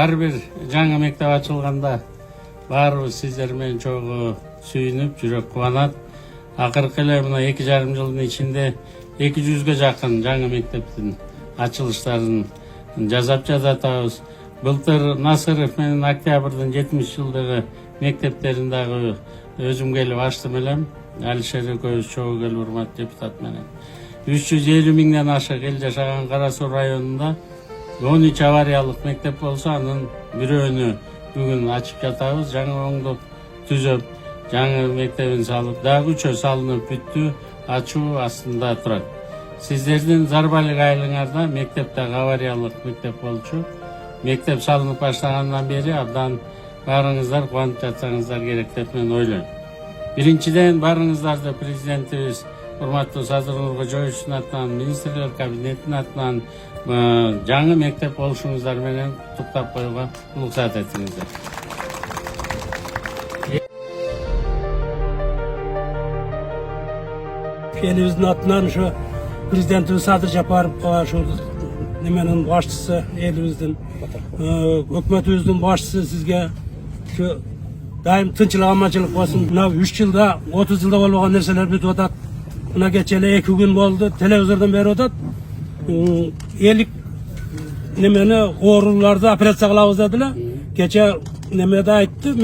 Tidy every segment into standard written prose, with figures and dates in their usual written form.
Ар бир жаңы мектеп ачылганда баарыбыз сиздер менен чогуу сүйүнүп, жүрөк кубанат. Акыркы эле мына 2,5 жылдын ичинде 200ге жакын жаңы мектептин ачылыштарын жасап жатабыз. Былтыр Насыров менен Октябрдын 70 жылдыгы мектептерин дагы өзүм келип ачтым элем. Алишер экөөбүз чогуу келип урмат депутат менен. 350 миңден ашык эл жашаган Кара Суу районунда 13 авариялык мектеп болсо, анын бирөөнү бүгүн ачып жатабыз. Жаңы оңдоп түзөп, жаңы мектебин салып, дагы 3 салынып бүттү, ачуу астында турат. Сиздердин зарбалык айылыңарда мектептеги авариялык мектеп болчу. Мектеп салынып баштагандан бери абдан баарыңыздар кубанып жатсаңыздар керек деп мен ойлойм. Биринчиден баарыңыздарды президентибиз урматтуу Садыр Нуркожоевичтин атынан, министрлер кабинетинин атынан жаңы мектеп болушуңуздар менен куттуктап коюуга уруксат этиңиздер. Elibizin atından şu Prezidentimiz Sadır Japarov'a şu nemenin başçısı elibizin hükümetimizin başçısı sizge şu daim tınçılık amaçılık olsun. Buna 3 yılda 30 yılda olmayan nerseler bir odat. Buna geçeli 2 gün oldu. Televizyondan beri odat. Elik nemeni oğrularda operasyon kılavuz dediler. Geçe nemede ayttı.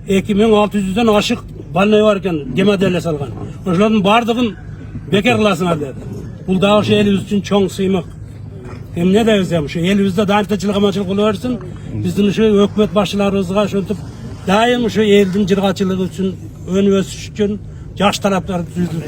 2600'den aşık balnayı varken gemedele salgan. Oşuların bardığın bekar kılasına dedi. Bu da şu elimiz için çok sıymak. Hem ne de özlem şu elimizde daim tınçılık amaçılık oluversin. Bizim şu hükümet başçılarımızga şöntüp daim şu eldin cırgaçılığı için, ön ösüş için yaş taraftarı düzdür.